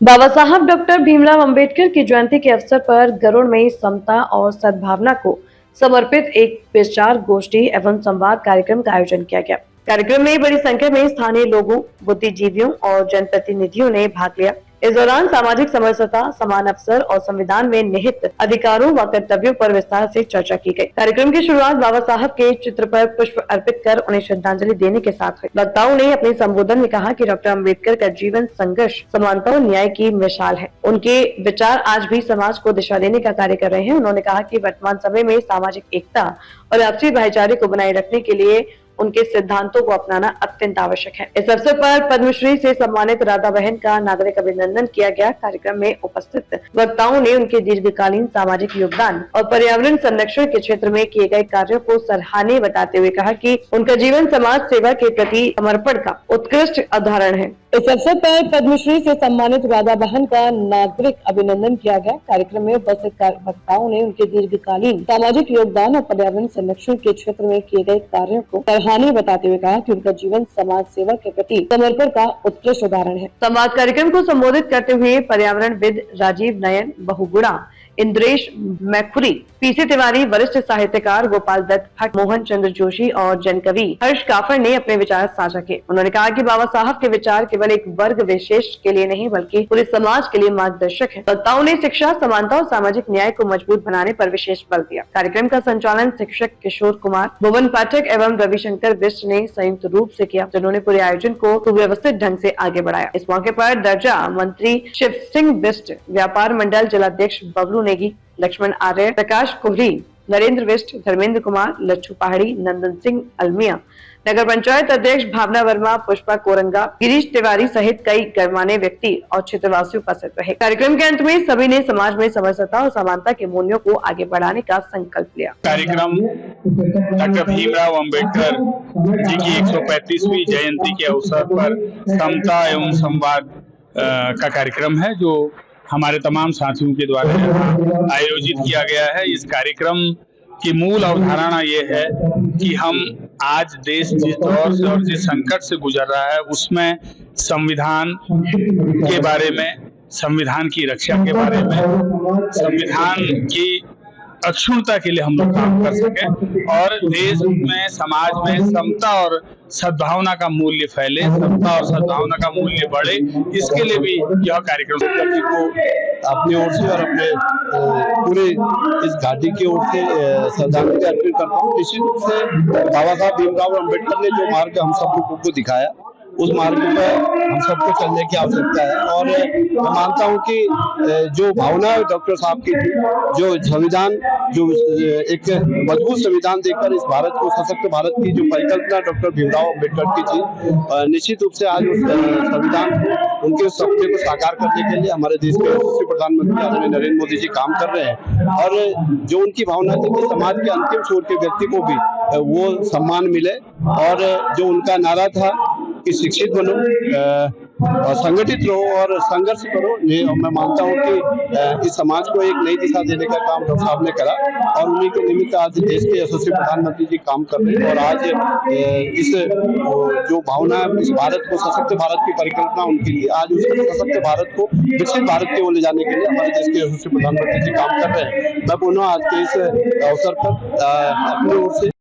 बाबा साहब डॉक्टर भीमराव अंबेडकर की जयंती के अवसर पर गरुड़ में समता और सद्भावना को समर्पित एक विचार गोष्ठी एवं संवाद कार्यक्रम का आयोजन किया गया। कार्यक्रम में बड़ी संख्या में स्थानीय लोगों, बुद्धिजीवियों और जनप्रतिनिधियों ने भाग लिया। इस दौरान सामाजिक समरसता, समान अवसर और संविधान में निहित अधिकारों व कर्तव्यों पर विस्तार से चर्चा की गई। कार्यक्रम की शुरुआत बाबा साहब के चित्र पर पुष्प अर्पित कर उन्हें श्रद्धांजलि देने के साथ हुई। वक्ताओं ने अपने संबोधन में कहा कि डॉक्टर अंबेडकर का जीवन संघर्ष, समानता और न्याय की मिसाल है। उनके विचार आज भी समाज को दिशा देने का कार्य कर रहे हैं। उन्होंने कहा कि वर्तमान समय में सामाजिक एकता और आपसी भाईचारे को बनाए रखने के लिए उनके सिद्धांतों को अपनाना अत्यंत आवश्यक है। इस अवसर पर पद्मश्री से सम्मानित राधा बहन का नागरिक अभिनंदन किया गया। कार्यक्रम में उपस्थित वक्ताओं ने उनके दीर्घकालीन सामाजिक योगदान और पर्यावरण संरक्षण के क्षेत्र में किए गए कार्यों को सराहनीय बताते हुए कहा कि उनका जीवन समाज सेवा के प्रति समर्पण का उत्कृष्ट उदाहरण है। इस अवसर पर पद्मश्री से सम्मानित राधा बहन का नागरिक अभिनंदन किया गया। कार्यक्रम में उपस्थित वक्ताओं ने उनके दीर्घकालीन सामाजिक योगदान और पर्यावरण संरक्षण के क्षेत्र में किए गए कार्यों को सराहनीय बताते हुए कहा कि उनका जीवन समाज सेवा के प्रति समर्पण का उत्कृष्ट उदाहरण है। संवाद कार्यक्रम को संबोधित करते हुए पर्यावरणविद राजीव नयन बहुगुणा, इंद्रेश मैखुरी, पीसी तिवारी, वरिष्ठ साहित्यकार गोपाल दत्त भट्ट, मोहन चंद्र जोशी और जनकवि हर्ष काफर ने अपने विचार साझा किए। उन्होंने कहा कि बाबा साहब के विचार केवल एक वर्ग विशेष के लिए नहीं बल्कि पूरे समाज के लिए मार्गदर्शक है। वक्ताओं ने शिक्षा, समानता और सामाजिक न्याय को मजबूत बनाने पर विशेष बल दिया। कार्यक्रम का संचालन शिक्षक किशोर कुमार, भुवन पाठक एवं रविशंकर बिष्ट ने संयुक्त रूप से किया, जिन्होंने पूरे आयोजन को सुव्यवस्थित ढंग से आगे बढ़ाया। इस मौके पर दर्जा मंत्री शिव सिंह बिष्ट, व्यापार मंडल जिलाध्यक्ष बबलू नेगी, लक्ष्मण आर्य, प्रकाश कोहरी, नरेंद्र बिष्ट, धर्मेंद्र कुमार, लच्छू पहाड़ी, नंदन सिंह अलमिया, नगर पंचायत अध्यक्ष भावना वर्मा, पुष्पा कोरंगा, गिरीश तिवारी सहित कई गणमान्य व्यक्ति और क्षेत्रवासी उपस्थित रहे। कार्यक्रम के अंत में सभी ने समाज में समरसता और समानता के मूल्यों को आगे बढ़ाने का संकल्प लिया। कार्यक्रम डॉक्टर भीमराव अंबेडकर जी की 135वीं जयंती के अवसर पर समता एवं संवाद का कार्यक्रम है, जो हमारे तमाम साथियों के द्वारा आयोजित किया गया है। इस कार्यक्रम की मूल अवधारणा ये है कि हम आज देश जिस दौर से और जिस संकट से गुजर रहा है उसमें संविधान के बारे में, संविधान की रक्षा के बारे में, संविधान की अक्षुण्णता के लिए हम लोग काम कर सकें और देश में, समाज में समता और सद्भावना का मूल्य फैले, समता और सद्भावना का मूल्य बढ़े, इसके लिए भी यह कार्यक्रम को अपनी ओर से और अपने पूरे इस घाटी की ओर से श्रद्धांजलि अर्पित करता हूँ। निश्चित रूप से बाबा साहब भीमराव अम्बेडकर ने जो मार्ग हम सब लोगों को दिखाया, उस मार्ग पर हम सबको चलने की आवश्यकता है। और मैं मानता हूं कि जो भावना डॉक्टर साहब की थी, जो संविधान, जो एक मजबूत संविधान देकर इस भारत को सशक्त भारत की जो परिकल्पना डॉक्टर भीमराव अम्बेडकर की थी, निश्चित रूप से आज उस संविधान को, उनके सपने को साकार करने के लिए हमारे देश के यशस्वी प्रधानमंत्री आदरणीय नरेंद्र मोदी जी काम कर रहे हैं। और जो उनकी भावना थी कि समाज के अंतिम छोर के व्यक्ति को भी वो सम्मान मिले, और जो उनका नारा था कि शिक्षित बनो, संगठित रहो और संघर्ष करो, मैं मानता हूं कि इस समाज को एक नई दिशा देने का काम डॉक्टर साहब ने करा और उन्हीं के निमित्त आज देश के यशस्वी प्रधानमंत्री जी काम कर रहे हैं। और आज इस जो भावना, इस भारत को सशक्त भारत की परिकल्पना उनके लिए, आज उस सशक्त भारत को विकसित भारत की ओर ले जाने के लिए हमारे देश के यशस्वी प्रधानमंत्री जी काम कर रहे हैं। मैं पुनः आज के इस अवसर पर अपनी ओर से